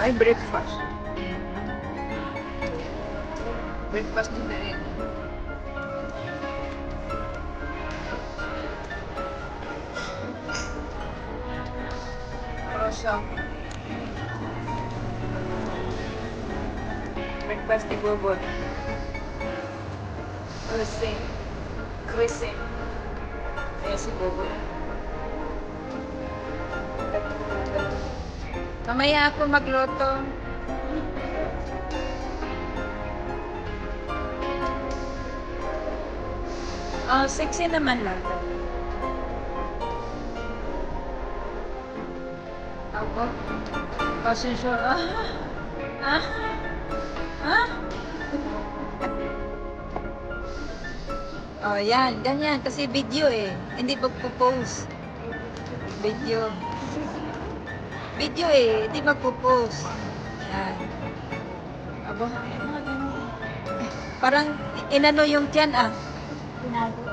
Ay, breakfast. Breakfast din na rin. Croissant. Breakfast ni Bobot. Croissant. Croissant. Ayan si Bobot. Mamaya ako magluto. Sexy naman lang. Ako? Kasi siya, yan, ganyan. Kasi video eh. Hindi magpo-post. Video. Video eh, hindi magpo-post. Yan. Abo. Parang inano yung tiyan ah. Pinago.